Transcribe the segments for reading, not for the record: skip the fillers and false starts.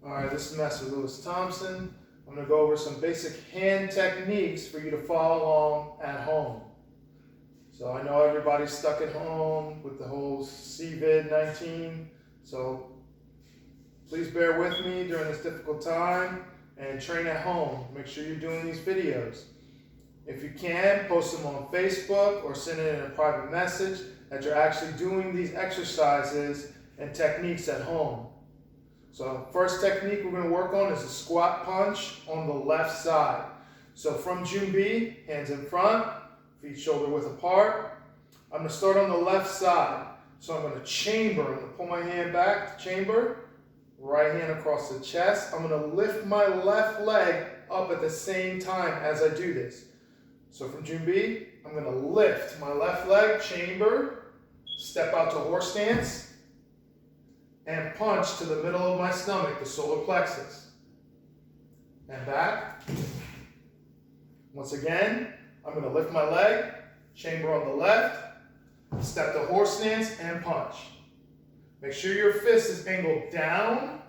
Alright, this is Master Lewis Thompson. I'm going to go over some basic hand techniques for you to follow along at home. So I know everybody's stuck at home with the whole COVID-19, so please bear with me during this difficult time and train at home. Make sure you're doing these videos. If you can, post them on Facebook or send it in a private message that you're actually doing these exercises and techniques at home. So first technique we're going to work on is a squat punch on the left side. So from Jumbi, hands in front, feet shoulder width apart. I'm going to start on the left side. So I'm going to chamber. I'm going to pull my hand back to chamber. Right hand across the chest. I'm going to lift my left leg up at the same time as I do this. So from Jumbi, I'm going to lift my left leg, chamber, step out to horse stance, and punch to the middle of my stomach, the solar plexus. And back. Once again, I'm going to lift my leg, chamber on the left, step to horse stance, and punch. Make sure your fist is angled down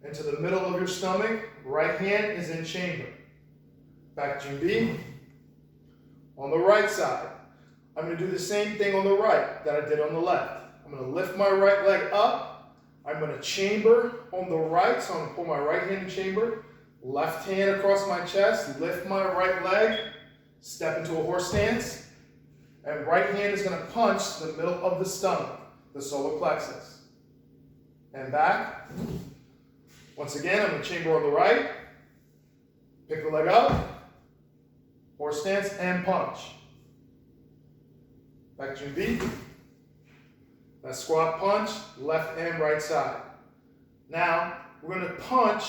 into the middle of your stomach. Right hand is in chamber. Back Jumbi. On the right side, I'm going to do the same thing on the right that I did on the left. I'm going to lift my right leg up. I'm going to chamber on the right, so I'm going to pull my right hand in chamber. Left hand across my chest, lift my right leg, step into a horse stance. And right hand is going to punch to the middle of the stomach, the solar plexus. And back. Once again, I'm going to chamber on the right. Pick the leg up. Horse stance and punch. Back to Jumbi. That squat punch, left and right side. Now, we're going to punch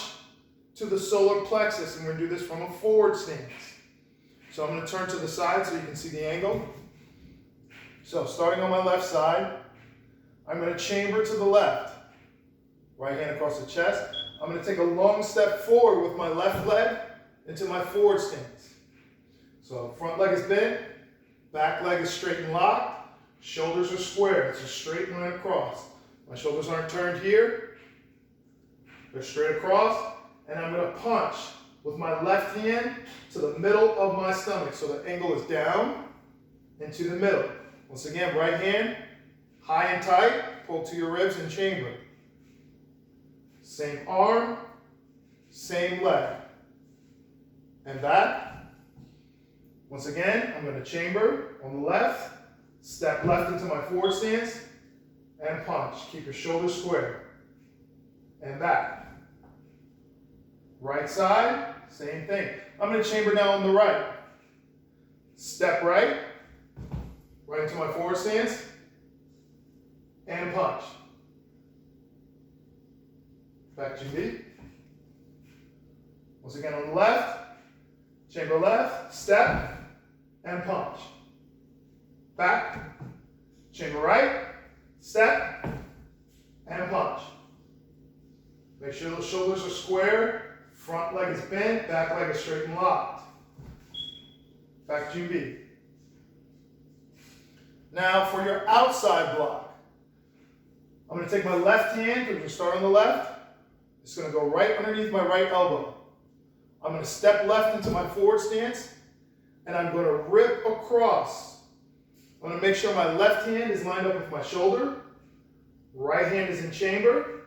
to the solar plexus, and we're going to do this from a forward stance. So I'm going to turn to the side so you can see the angle. So starting on my left side, I'm going to chamber to the left. Right hand across the chest. I'm going to take a long step forward with my left leg into my forward stance. So front leg is bent, back leg is straight and locked, shoulders are square. It's a straight line across. My shoulders aren't turned here. They're straight across. And I'm going to punch with my left hand to the middle of my stomach. So the angle is down and to the middle. Once again, right hand, high and tight, pull to your ribs and chamber. Same arm, same leg. And back. Once again, I'm going to chamber on the left, step left into my forward stance, and punch. Keep your shoulders square. And back. Right side, same thing. I'm going to chamber now on the right. Step right, right into my forward stance, and punch. Back to Jumbi. Once again on the left, chamber left, step, and punch. Back, chamber right, step, and punch. Make sure those shoulders are square, front leg is bent, back leg is straight and locked. Back to Jumbi. Now for your outside block, I'm going to take my left hand, we're going to start on the left. It's going to go right underneath my right elbow. I'm going to step left into my forward stance, and I'm going to rip across. I'm going to make sure my left hand is lined up with my shoulder, right hand is in chamber,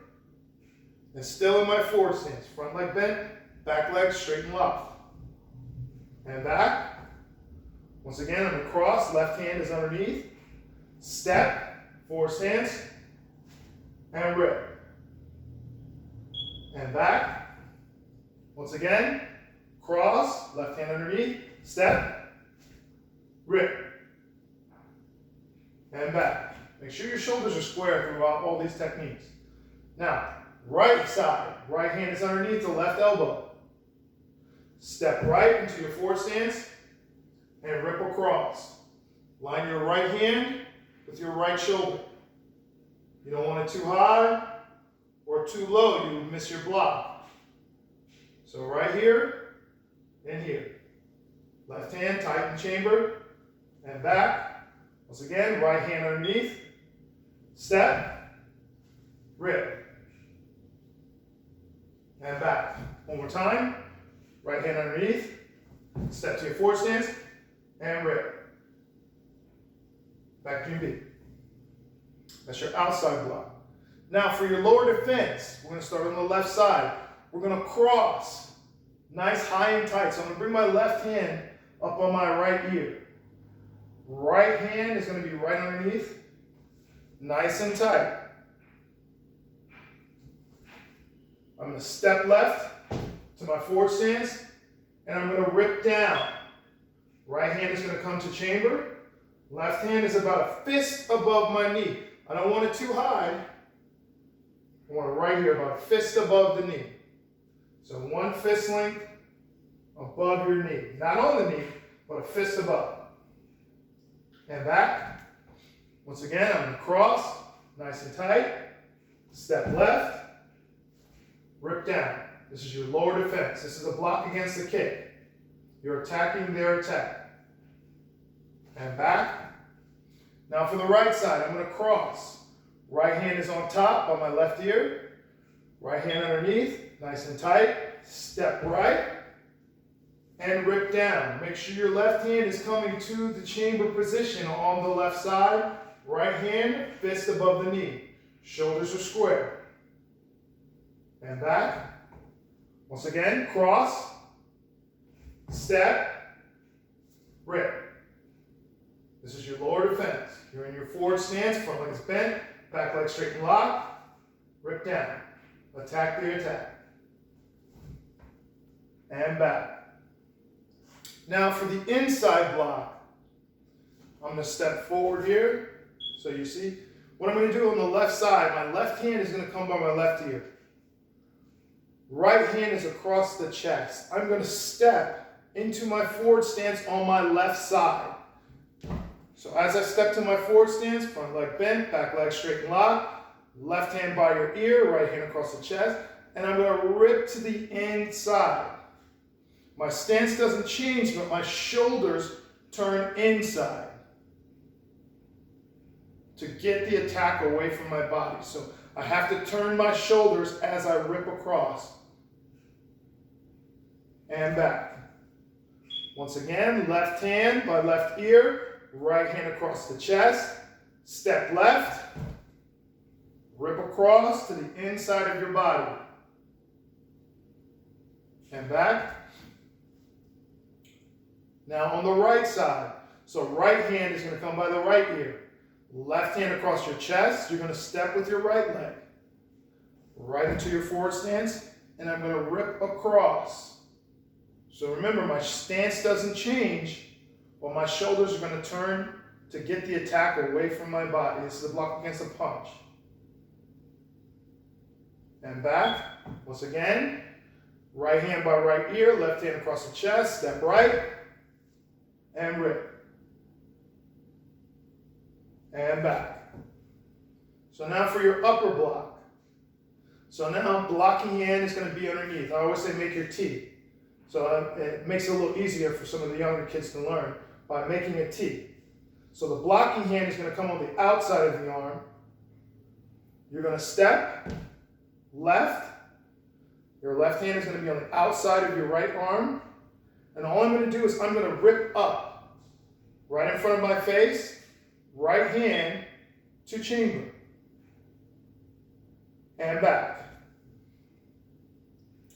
and still in my forward stance. Front leg bent, back leg straight and locked. And back. Once again, I'm going to cross, left hand is underneath, step, forward stance, and rip. And back. Once again, cross, left hand underneath, step, rip, and back. Make sure your shoulders are square throughout all these techniques. Now, right side, right hand is underneath the left elbow. Step right into your forward stance and rip across. Line your right hand with your right shoulder. You don't want it too high or too low, you will miss your block. So right here and here. Left hand tight in chamber and back. Once again, right hand underneath. Step, rip, and back. One more time. Right hand underneath. Step to your forward stance and rip. Back to your B. That's your outside block. Now for your lower defense, we're going to start on the left side. We're going to cross. Nice high and tight. So I'm going to bring my left hand up on my right ear. Right hand is going to be right underneath. Nice and tight. I'm going to step left to my forward stance, and I'm going to rip down. Right hand is going to come to chamber. Left hand is about a fist above my knee. I don't want it too high. I want it right here, about a fist above the knee. So one fist length above your knee. Not on the knee, but a fist above. And back. Once again, I'm going to cross, nice and tight. Step left. Rip down. This is your lower defense. This is a block against the kick. You're attacking their attack. And back. Now for the right side, I'm going to cross. Right hand is on top by my left ear. Right hand underneath, nice and tight. Step right. And rip down. Make sure your left hand is coming to the chamber position on the left side. Right hand, fist above the knee. Shoulders are square. And back. Once again, cross, step, rip. This is your lower defense. You're in your forward stance, front leg is bent, back leg straight and locked, rip down. Attack the attack. And back. Now for the inside block, I'm going to step forward here. So you see, what I'm going to do on the left side, my left hand is going to come by my left ear. Right hand is across the chest. I'm going to step into my forward stance on my left side. So as I step to my forward stance, front leg bent, back leg straight and locked, left hand by your ear, right hand across the chest, and I'm going to rip to the inside. My stance doesn't change, but my shoulders turn inside to get the attack away from my body. So I have to turn my shoulders as I rip across. And back. Once again, left hand by left ear, right hand across the chest, step left, rip across to the inside of your body. And back. Now on the right side, so right hand is going to come by the right ear. Left hand across your chest, you're going to step with your right leg. Right into your forward stance, and I'm going to rip across. So remember, my stance doesn't change, but my shoulders are going to turn to get the attack away from my body. This is a block against a punch. And back. Once again, right hand by right ear, left hand across the chest, step right, and rip. And back. So now for your upper block. So now blocking hand is going to be underneath. I always say make your T. So it makes it a little easier for some of the younger kids to learn by making a T. So the blocking hand is going to come on the outside of the arm. You're going to step left. Your left hand is going to be on the outside of your right arm. And all I'm going to do is I'm going to rip up right in front of my face, right hand to chamber. And back.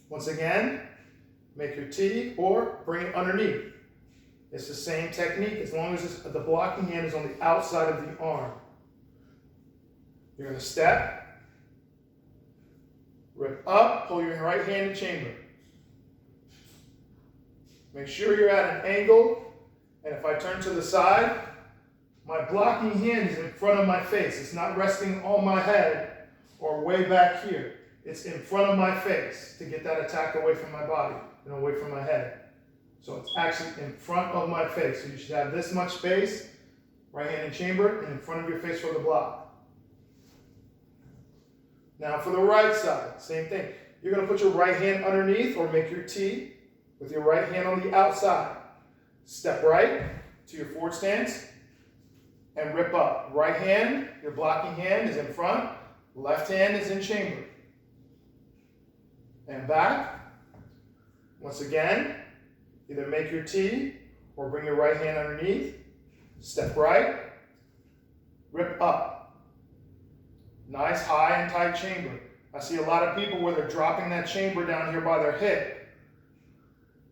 Once again, make your T or bring it underneath. It's the same technique as long as the blocking hand is on the outside of the arm. You're going to step, rip up, pull your right hand to chamber. Make sure you're at an angle, and if I turn to the side, my blocking hand is in front of my face. It's not resting on my head or way back here. It's in front of my face to get that attack away from my body and away from my head. So it's actually in front of my face. So you should have this much space, right hand in chamber, and in front of your face for the block. Now for the right side, same thing. You're going to put your right hand underneath or make your T with your right hand on the outside. Step right to your forward stance and rip up. Right hand, your blocking hand is in front. Left hand is in chamber. and back. Once again, either make your T or bring your right hand underneath. Step right, rip up. Nice high and tight chamber. I see a lot of people where they're dropping that chamber down here by their hip,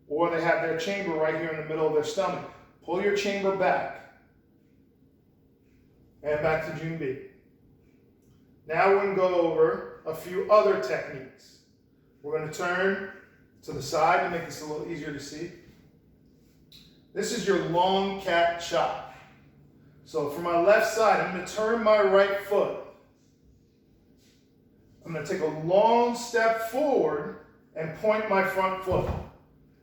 or they have their chamber right here in the middle of their stomach. Pull your chamber back, and back to Junbi. Now we're going to go over a few other techniques. We're going to turn to the side to make this a little easier to see. This is your long cat chop. So for my left side, I'm going to turn my right foot. I'm going to take a long step forward and point my front foot.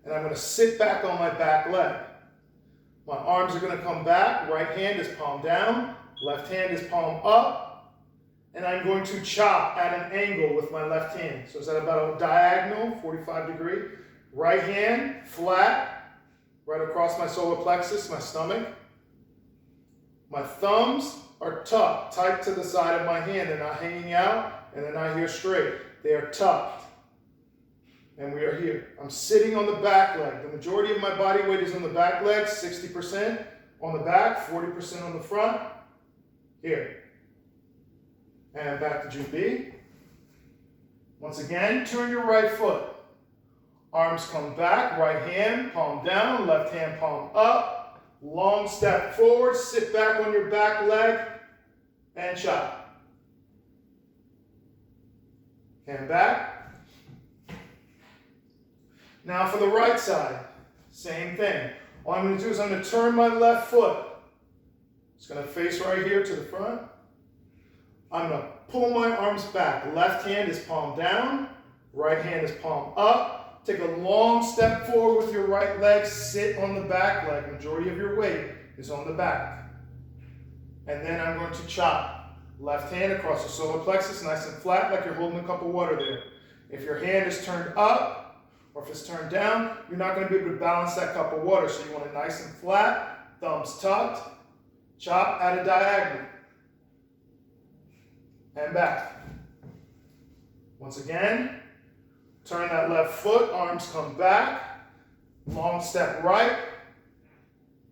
And I'm going to sit back on my back leg. My arms are going to come back. Right hand is palm down. Left hand is palm up. And I'm going to chop at an angle with my left hand. So is that about a diagonal, 45 degree? Right hand, flat, right across my solar plexus, my stomach. My thumbs are tucked, tight to the side of my hand. They're not hanging out, and they're not here straight. They are tucked. And we are here. I'm sitting on the back leg. The majority of my body weight is on the back leg, 60% on the back, 40% on the front. Here. And back to Junbi. Once again, turn your right foot. Arms come back, right hand, palm down, left hand, palm up. Long step forward, sit back on your back leg, and chop. Hand back. Now for the right side, same thing. All I'm going to do is I'm going to turn my left foot. It's going to face right here to the front. I'm going to pull my arms back. Left hand is palm down. Right hand is palm up. Take a long step forward with your right leg. Sit on the back leg. Majority of your weight is on the back. And then I'm going to chop. Left hand across the solar plexus, nice and flat, like you're holding a cup of water there. If your hand is turned up, or if it's turned down, you're not going to be able to balance that cup of water. So you want it nice and flat, thumbs tucked, chop at a diagonal. And back. Once again, turn that left foot, arms come back, long step right,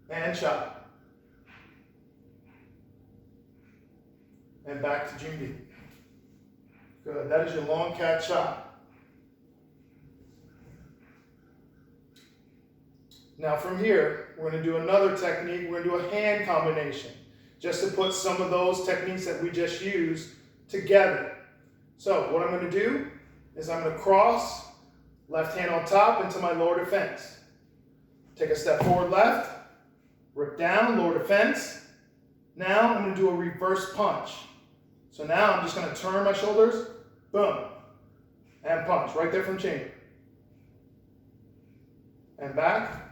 and chop. And back to Junbi. Good, that is your long cat chop. Now from here, we're going to do another technique. We're going to do a hand combination, just to put some of those techniques that we just used together. So what I'm going to do is I'm going to cross, left hand on top into my lower defense. Take a step forward left, rip down, lower defense. Now I'm going to do a reverse punch. So now I'm just going to turn my shoulders, boom, and punch right there from chamber. And back.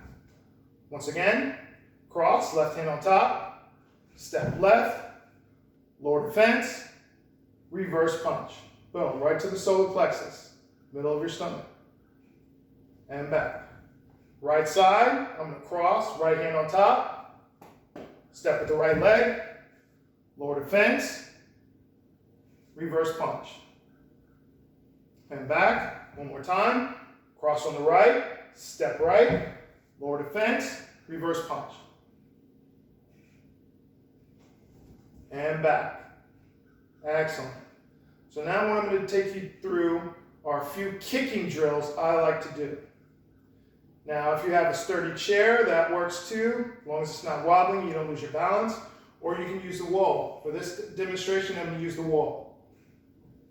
Once again, cross, left hand on top, step left, lower defense, reverse punch. Boom, right to the solar plexus, middle of your stomach. And back. Right side, I'm going to cross, right hand on top, step with the right leg, lower defense, reverse punch. And back, one more time, cross on the right, step right, lower defense, reverse punch. And back. Excellent. So now what I'm going to take you through are a few kicking drills I like to do. Now if you have a sturdy chair, that works too, as long as it's not wobbling, you don't lose your balance, or you can use the wall. For this demonstration, I'm going to use the wall.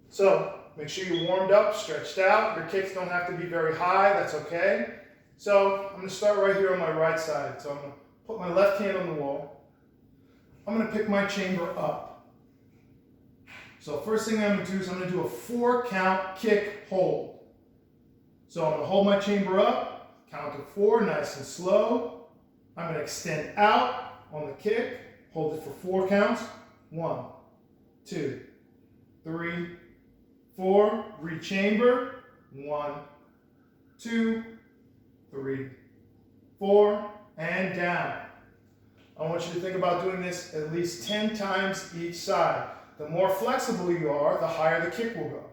So make sure you're warmed up, stretched out. Your kicks don't have to be very high, that's okay. So I'm going to start right here on my right side. So I'm going to put my left hand on the wall. I'm going to pick my chamber up. So first thing I'm going to do is I'm going to do a 4-count kick hold. So I'm going to hold my chamber up, count to 4, nice and slow. I'm going to extend out on the kick, hold it for 4 counts. 1, 2, 3, 4. Rechamber. 1, 2, 3, 4, and down. I want you to think about doing this at least 10 times each side. The more flexible you are, the higher the kick will go.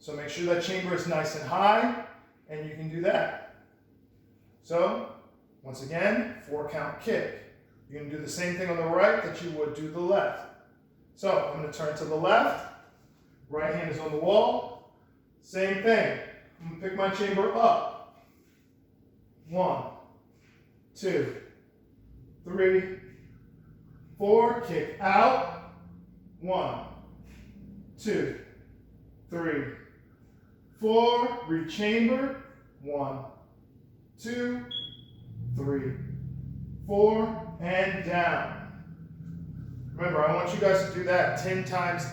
So make sure that chamber is nice and high, and you can do that. So, once again, 4-count kick. You can do the same thing on the right that you would do the left. So, I'm going to turn to the left. Right hand is on the wall. Same thing. I'm going to pick my chamber up. 1, 2, 3, 4. Kick out. 1, 2, 3, 4. Rechamber. 1, 2, 3, 4, and down. Remember, I want you guys to do that 10 times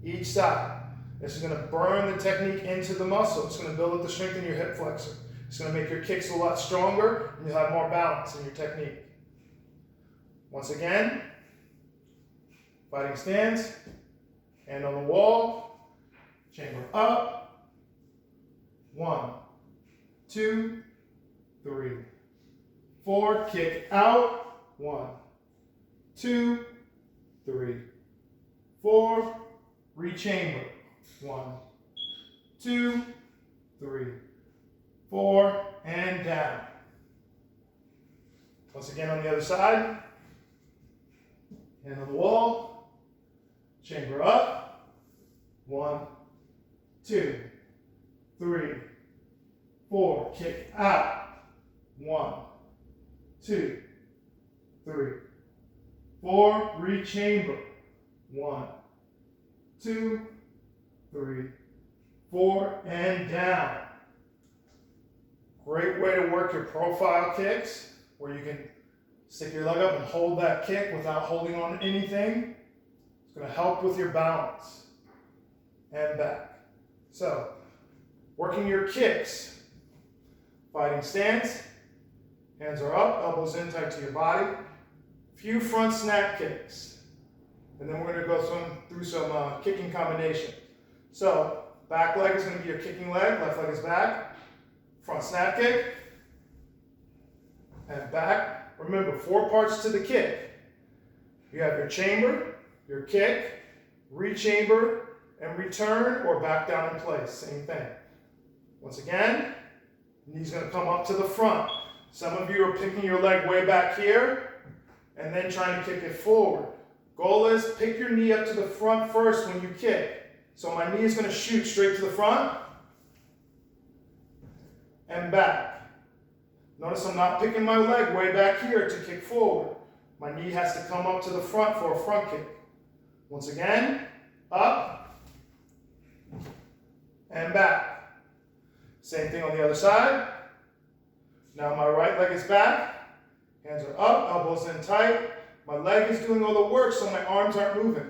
each side. This is going to burn the technique into the muscle. It's going to build up the strength in your hip flexor. It's going to make your kicks a lot stronger, and you'll have more balance in your technique. Once again, fighting stance, hand on the wall, chamber up. 1, 2, 3, 4. Kick out. 1, 2, 3, 4. Rechamber. 1, 2, 3, 4, and down. Once again on the other side. Hand on the wall. Chamber up. 1, 2, 3, 4. Kick out. 1, 2, 3, 4. Rechamber. 1, 2, 3, 4, and down. Great way to work your profile kicks, where you can stick your leg up and hold that kick without holding on to anything. It's going to help with your balance and back. So, working your kicks. Fighting stance. Hands are up, elbows in tight to your body. Few front snap kicks. And then we're going to go through some kicking combinations. So, back leg is going to be your kicking leg, left leg is back. Front snap kick. And back. Remember, 4 parts to the kick. You have your chamber, your kick, rechamber, and return or back down in place. Same thing. Once again, knee's going to come up to the front. Some of you are picking your leg way back here and then trying to kick it forward. Goal is pick your knee up to the front first when you kick. So my knee is going to shoot straight to the front and back. Notice I'm not picking my leg way back here to kick forward. My knee has to come up to the front for a front kick. Once again, up and back. Same thing on the other side. Now my right leg is back. Hands are up, elbows in tight. My leg is doing all the work, so my arms aren't moving.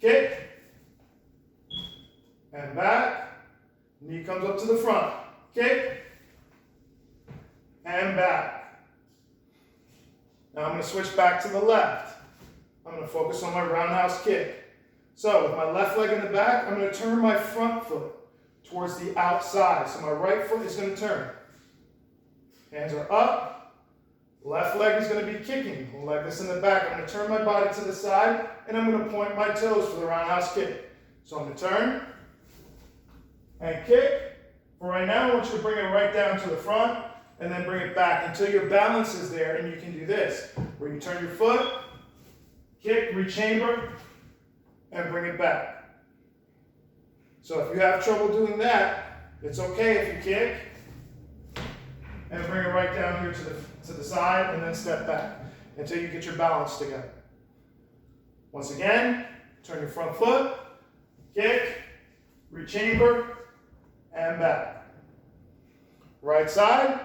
Kick. And back. Knee comes up to the front. Kick. And back. Now I'm going to switch back to the left. I'm going to focus on my roundhouse kick. So with my left leg in the back, I'm going to turn my front foot towards the outside. So my right foot is going to turn. Hands are up. Left leg is going to be kicking. Like this in the back. I'm going to turn my body to the side, and I'm going to point my toes for the roundhouse kick. So I'm going to turn and kick. For right now, I want you to bring it right down to the front, and then bring it back until your balance is there, and you can do this, where you turn your foot, kick, rechamber, and bring it back. So if you have trouble doing that, it's okay if you kick, and bring it right down here to the side, and then step back until you get your balance together. Once again, turn your front foot, kick, rechamber, and back. Right side,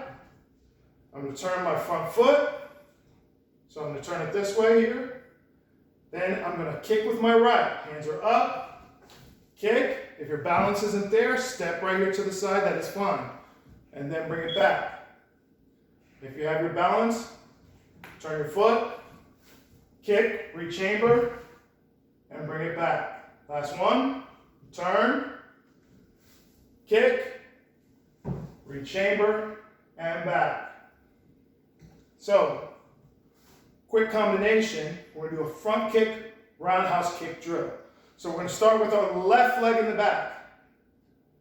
I'm going to turn my front foot, so I'm going to turn it this way here. Then I'm going to kick with my right. Hands are up, kick. If your balance isn't there, step right here to the side, that is fine. And then bring it back. If you have your balance, turn your foot, kick, rechamber, and bring it back. Last one, turn, kick, rechamber, and back. So, quick combination, we're going to do a front kick, roundhouse kick drill. So we're going to start with our left leg in the back.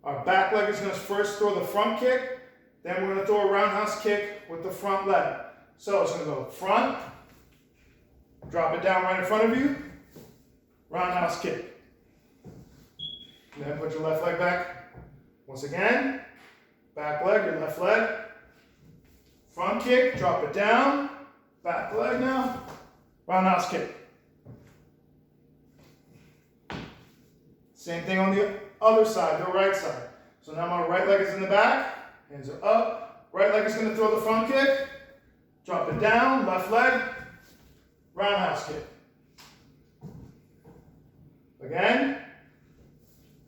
Our back leg is going to first throw the front kick, then we're going to throw a roundhouse kick with the front leg. So it's going to go front, drop it down right in front of you, roundhouse kick. And then put your left leg back. Once again, back leg, your left leg, front kick, drop it down, back leg now, roundhouse kick. Same thing on the other side, the right side. So now my right leg is in the back, hands are up, right leg is going to throw the front kick, drop it down, left leg, roundhouse kick. Again,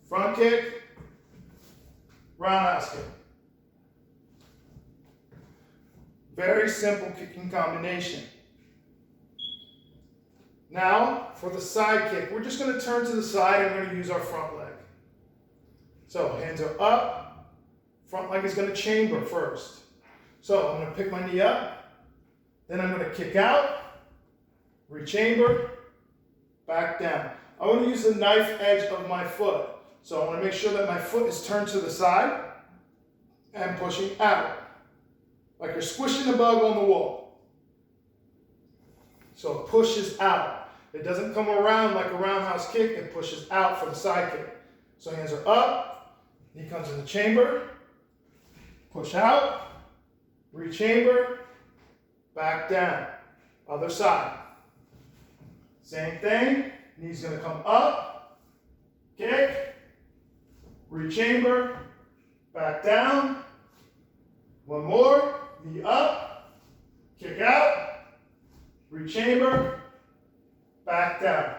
front kick, roundhouse kick. Very simple kicking combination. Now, for the side kick, we're just going to turn to the side and we're going to use our front leg. So, hands are up, front leg is going to chamber first. So, I'm going to pick my knee up, then I'm going to kick out, rechamber, back down. I want to use the knife edge of my foot. So, I want to make sure that my foot is turned to the side and pushing out, like you're squishing a bug on the wall. So, it pushes out. It doesn't come around like a roundhouse kick, it pushes out for the side kick. So hands are up, knee comes in the chamber, push out, rechamber, back down. Other side. Same thing, knee's gonna come up, kick, rechamber, back down. One more, knee up, kick out, rechamber, back down.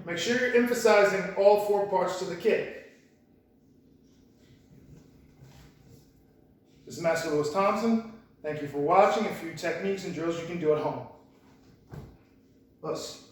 Make sure you're emphasizing all four parts to the kick. This is Master Lewis Thompson. Thank you for watching. A few techniques and drills you can do at home. Plus.